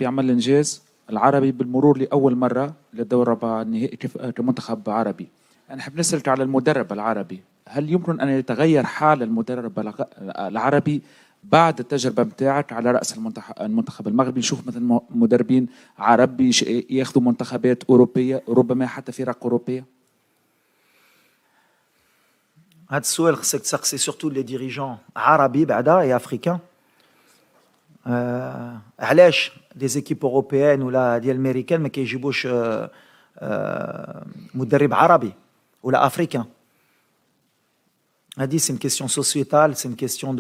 المغربي عمل انجاز العربي بالمرور لاول مره للدور ربع النهائي كمنتخب عربي. انا نحب نسالك على المدرب العربي، هل يمكن ان يتغير حال المدرب العربي بعد التجربه بتاعك على راس المنتخب المغربي؟ نشوف مثلا مدربين عربي ياخذوا منتخبات اوروبيه، ربما حتى فرق اوروبيه. هذا السؤال خصك تسقسي سورتو لي ديريجون عربي بعدا اي افريكان. علاش دي زيكيب اوروبيان ولا ديال امريكان ما كيجيبوش مدرب عربي ولا افريكان؟ هذه سي une question sociétale, c'est une question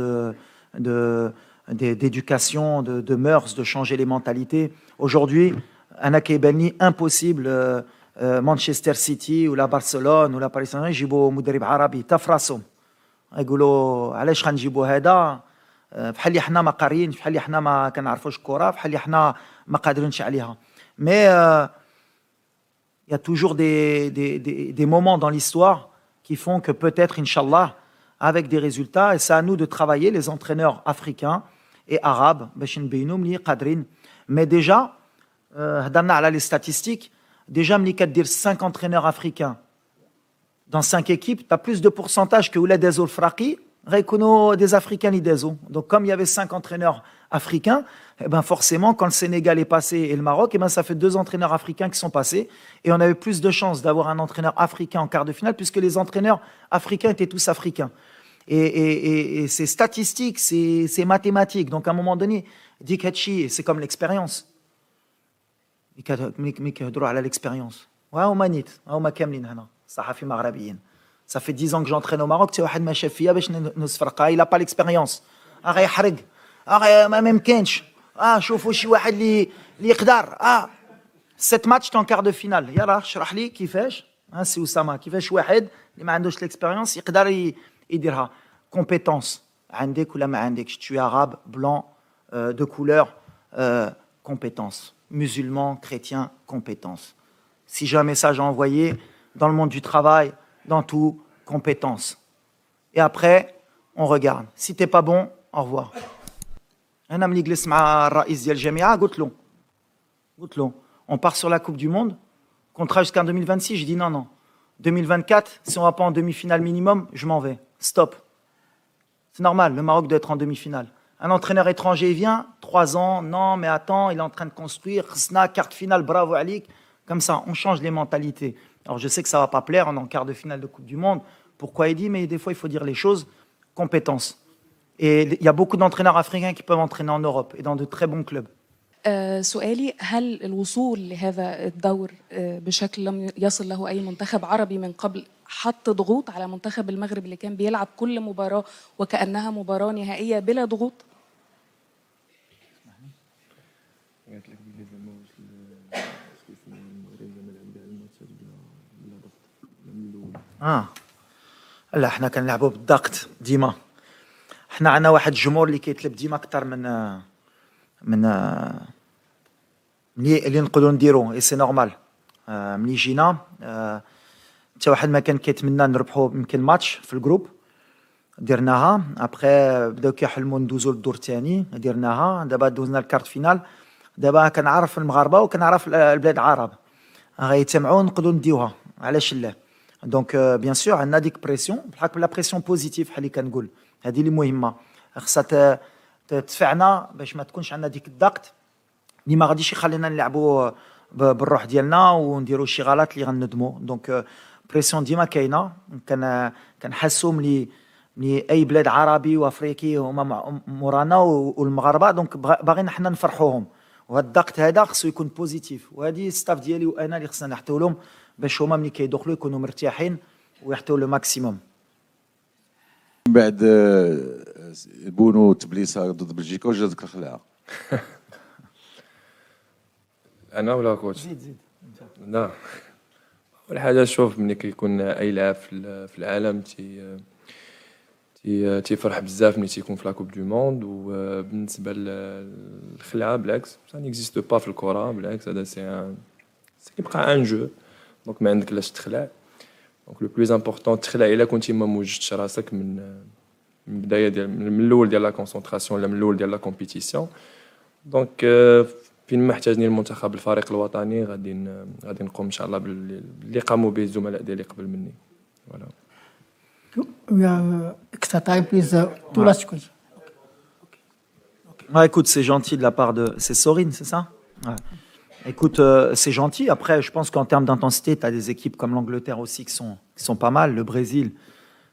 d'éducation, de mœurs, de changer les mentalités. Aujourd'hui, انا كيبان لي impossible مانشستر سيتي ولا برشلونه ولا باريس سان جيرمان يجيبوا مدرب عربي تا فراسهم. يقولوا علاش غنجيبوا هذا بحال اللي حنا ما قاريين، بحال اللي حنا ما كنعرفوش الكره، بحال اللي حنا ما قادرينش عليها. مي il y a toujours des moments dans l'histoire qui font que peut-être inchallah avec des résultats, et c'est à nous de travailler les entraîneurs africains et arabes باش نبينوا ملي قادرين. mais déjà هضرنا على les statistiques. Déjà, ملي كدير 5 entraîneurs africains dans 5 équipes, tu as plus de pourcentage que Oulad Ezo Fraki, غيكونوا des Africains اللي دازوا. Donc, comme il y avait 5 entraîneurs africains, eh ben forcément, quand le Sénégal est passé et le Maroc, eh ben ça fait 2 entraîneurs africains qui sont passés. Et on avait plus de chances d'avoir un entraîneur africain en quart de finale, puisque les entraîneurs africains étaient tous africains. Et c'est statistique, c'est mathématique. Donc, à un moment donné, Dik Hatchi, c'est comme l'expérience. ملي كيهضروا على ليكسبيريونس وهما نيت هما كاملين هنا صحفي مغربيين. صافي 10 ans que j'entraîne au Maroc. حتى واحد ما شاف فيا باش نصفرقها الا با ليكسبيريونس غيحرق ما يمكنش. شوفوا شي واحد اللي يقدر 7 ماتش تون كار دو فينال. يلا اشرح لي كيفاش سي اسامه كيفاش واحد اللي ما عندوش ليكسبيريونس يقدر يديرها. كومبيتونس عندك ولا ما عندكش، tu es arabe blanc de couleur, compétence. Musulmans, chrétiens, compétences. Si j'ai un message à envoyer dans le monde du travail, dans tout, compétences. Et après, on regarde. Si t'es pas bon, au revoir. Un ami qui مع الرئيس ديال الجامعة قلت له on part sur la Coupe du Monde, contrat jusqu'en 2026. Je dis non. 2024, si on va pas en demi-finale minimum, je m'en vais. Stop. C'est normal, le Maroc doit être en demi-finale. Un entraîneur étranger vient, 3 ans, non, mais attends, il est en train de construire, Khsna, carte finale, bravo Alik. Comme ça, on change les mentalités. Alors je sais que ça ne va pas plaire, on est en quart de finale de Coupe du Monde. Pourquoi il dit, mais des fois il faut dire les choses, compétences. Et il y a beaucoup d'entraîneurs africains qui peuvent entraîner en Europe et dans de très bons clubs. سؤالي، هل الوصول لهذا الدور بشكل لم يصل له أي منتخب عربي من قبل حط ضغوط على منتخب المغرب اللي كان بيلعب كل مباراة وكأنها مباراة نهائية بلا ضغوط؟ لا احنا كنلعبوا بالضغط ديما. احنا عندنا واحد الجمهور اللي كيطلب ديما اكثر من اللي نقدروا نديرو، اي سي نورمال. ملي جينا حتى واحد ما كان كيتمنى نربحوا يمكن ماتش في الجروب، درناها. ابخي بداو كيحلموا ندوزو للدور الثاني، درناها. دابا دوزنا الكارت فينال. دابا كنعرف المغاربه وكنعرف البلاد العرب غيتجمعوا نقدروا نديوها، علاش لا. دونك بيان سور عندنا ديك بريسيون، بحال لا بريسيون بوزيتيف بحال اللي كنقول، هذه اللي مهمه. خصها تدفعنا باش ما تكونش عندنا ديك الضغط اللي ما غاديش يخلينا نلعبوا بالروح ديالنا ونديروا شي غلط اللي غندموا. دونك بريسيون ديما كاينه. كنحسوا ملي اي بلاد عربي وافريقي هما مورانا والمغاربه، دونك باغيين حنا نفرحوهم. وهذا الضغط هذا خصو يكون بوزيتيف، وهذه ستاف ديالي وانا اللي خصنا نحطوا لهم باش هما ملي كيدخلوا يكونوا مرتاحين ويحطوا لو ماكسيموم. من بعد بونو تبليسه ضد بلجيكا وجاتك الخلعه. انا ولا كوتش؟ زيد لا، اول حاجه شوف ملي كيكون اي لاعب في العالم تيفرح بزاف ملي تيكون في لا كوب دو موند. وبالنسبه للخلعه بالعكس سا نيكزيست با في الكره، بالعكس هذا سي كيبقى ان جو. دونك ما عندك لاش تخلع. دونك لو بلوز امبورطون تخلع الا كنتي ما موجدتش راسك من البدايه ديال من الاول ديال لا كونسونطراسيون ولا من الاول ديال لا كومبيتيسيون. دونك فين ما احتاجني المنتخب الفريق الوطني غادي نقوم ان شاء الله باللي قاموا به الزملاء ديالي قبل مني. فوالا. We have extra time, please. Two last questions. Ouais, écoute, c'est gentil de la part de... C'est Sorine, c'est ça? Ouais. Écoute, c'est gentil. Après, je pense qu'en termes d'intensité, tu as des équipes comme l'Angleterre aussi qui sont pas mal. Le Brésil,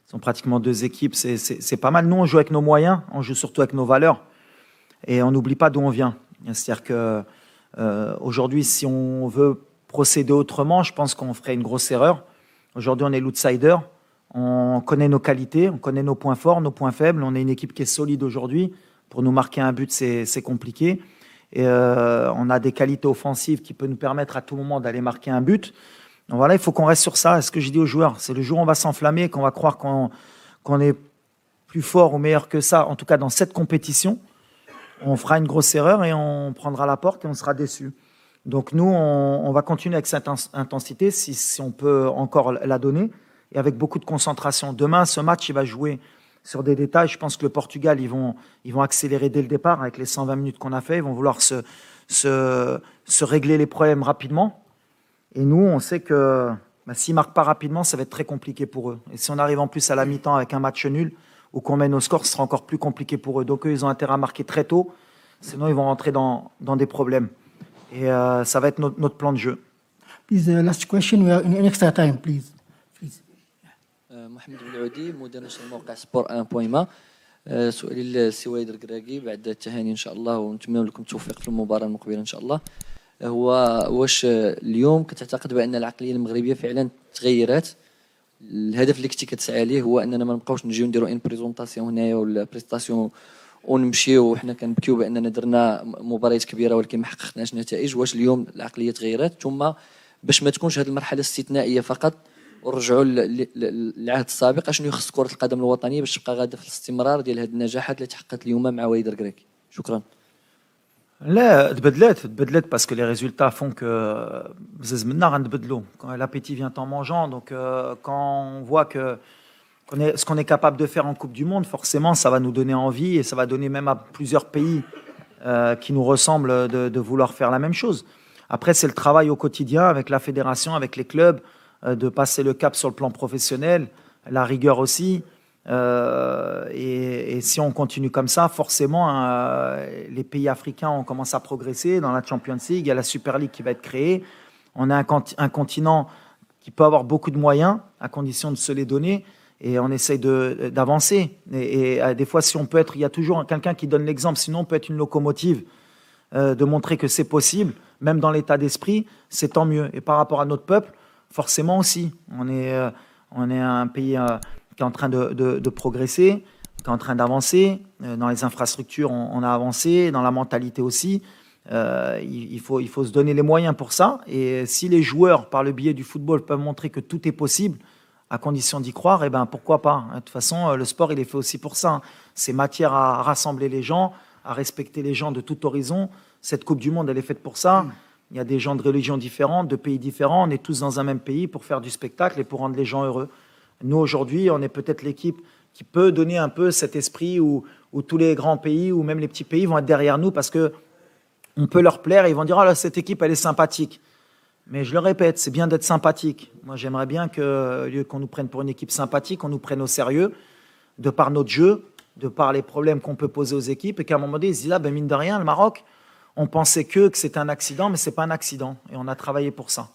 sont pratiquement deux équipes. C'est pas mal. Nous, on joue avec nos moyens. On joue surtout avec nos valeurs. Et on n'oublie pas d'où on vient. C'est-à-dire que aujourd'hui, si on veut procéder autrement, je pense qu'on ferait une grosse erreur. Aujourd'hui, on est l'outsider. On connaît nos qualités, on connaît nos points forts, nos points faibles. On est une équipe qui est solide aujourd'hui. Pour nous marquer un but, c'est compliqué. Et on a des qualités offensives qui peuvent nous permettre à tout moment d'aller marquer un but. Donc voilà, il faut qu'on reste sur ça. Ce que je dis aux joueurs, c'est le jour où on va s'enflammer, qu'on va croire qu'on est plus fort ou meilleur que ça, en tout cas dans cette compétition, on fera une grosse erreur et on prendra la porte et on sera déçu. Donc nous, on va continuer avec cette intensité, si on peut encore la donner, et avec beaucoup de concentration. Demain, ce match, il va jouer sur des détails. Je pense que le Portugal, ils vont accélérer dès le départ avec les 120 minutes qu'on a fait. Ils vont vouloir se régler les problèmes rapidement. Et nous, on sait que s'ils ne marquent pas rapidement, ça va être très compliqué pour eux. Et si on arrive en plus à la mi-temps avec un match nul ou qu'on mène au score, ce sera encore plus compliqué pour eux. Donc eux, ils ont intérêt à marquer très tôt. Sinon, ils vont rentrer dans des problèmes. Et ça va être notre plan de jeu. Please, last question. We are in extra time, please. محمد بالعودي مدير نشر موقع سبور 1.ما. سؤالي للسي وليد الكراكي بعد التهاني ان شاء الله ونتمنى لكم التوفيق في المباراه المقبله ان شاء الله. هو واش اليوم كتعتقد بان العقليه المغربيه فعلا تغيرات؟ الهدف اللي كنتي كتسعى ليه هو اننا ما نبقاوش نجيو نديروا ان بريزونطاسيون هنايا ولا بريستاسيون ونمشيو وحنا كنبكيو باننا درنا مباريات كبيره ولكن ما حققناش نتائج. واش اليوم العقليه تغيرات؟ ثم باش ما تكونش هذه المرحله استثنائيه فقط ورجعوا للعهد السابق، اشنو يخص كره القدم الوطنيه باش تبقى غاده في الاستمرار ديال هذه النجاحات اللي تحققت اليوم مع وليد الكراكي؟ شكرا. لا تبدلت parce que les résultats font que زمنا غنبدلوا. L'appétit vient en mangeant. Donc quand on voit que ce qu'on est capable de faire en Coupe du Monde, forcément ça va nous donner envie et ça va donner même à plusieurs pays qui nous ressemblent de vouloir faire la même chose. Après, c'est le travail au quotidien avec la fédération, avec les clubs, de passer le cap sur le plan professionnel, la rigueur aussi. Et si on continue comme ça, forcément, les pays africains ont commencé à progresser. Dans la Champions League, il y a la Super League qui va être créée. On a un continent qui peut avoir beaucoup de moyens, à condition de se les donner. Et on essaye d'avancer. Et des fois, si on peut être, il y a toujours quelqu'un qui donne l'exemple. Sinon, on peut être une locomotive, de montrer que c'est possible, même dans l'état d'esprit, c'est tant mieux. Et par rapport à notre peuple, forcément aussi, on est un pays qui est en train de progresser, qui est en train d'avancer. Dans les infrastructures, on a avancé, dans la mentalité aussi. Il faut se donner les moyens pour ça. Et si les joueurs, par le biais du football, peuvent montrer que tout est possible, à condition d'y croire, eh ben, pourquoi pas. De toute façon, le sport, il est fait aussi pour ça. C'est matière à rassembler les gens, à respecter les gens de tout horizon. Cette Coupe du Monde, elle est faite pour ça. Il y a des gens de religions différentes, de pays différents. On est tous dans un même pays pour faire du spectacle et pour rendre les gens heureux. Nous, aujourd'hui, on est peut-être l'équipe qui peut donner un peu cet esprit où tous les grands pays ou même les petits pays vont être derrière nous parce qu'on peut leur plaire et ils vont dire « Ah là, cette équipe, elle est sympathique ». Mais je le répète, c'est bien d'être sympathique. Moi, j'aimerais bien que, au lieu qu'on nous prenne pour une équipe sympathique, on nous prenne au sérieux, de par notre jeu, de par les problèmes qu'on peut poser aux équipes, et qu'à un moment donné, ils se disent, ah ben mine de rien, le Maroc, on pensait que c'était un accident, mais c'est pas un accident. Et on a travaillé pour ça.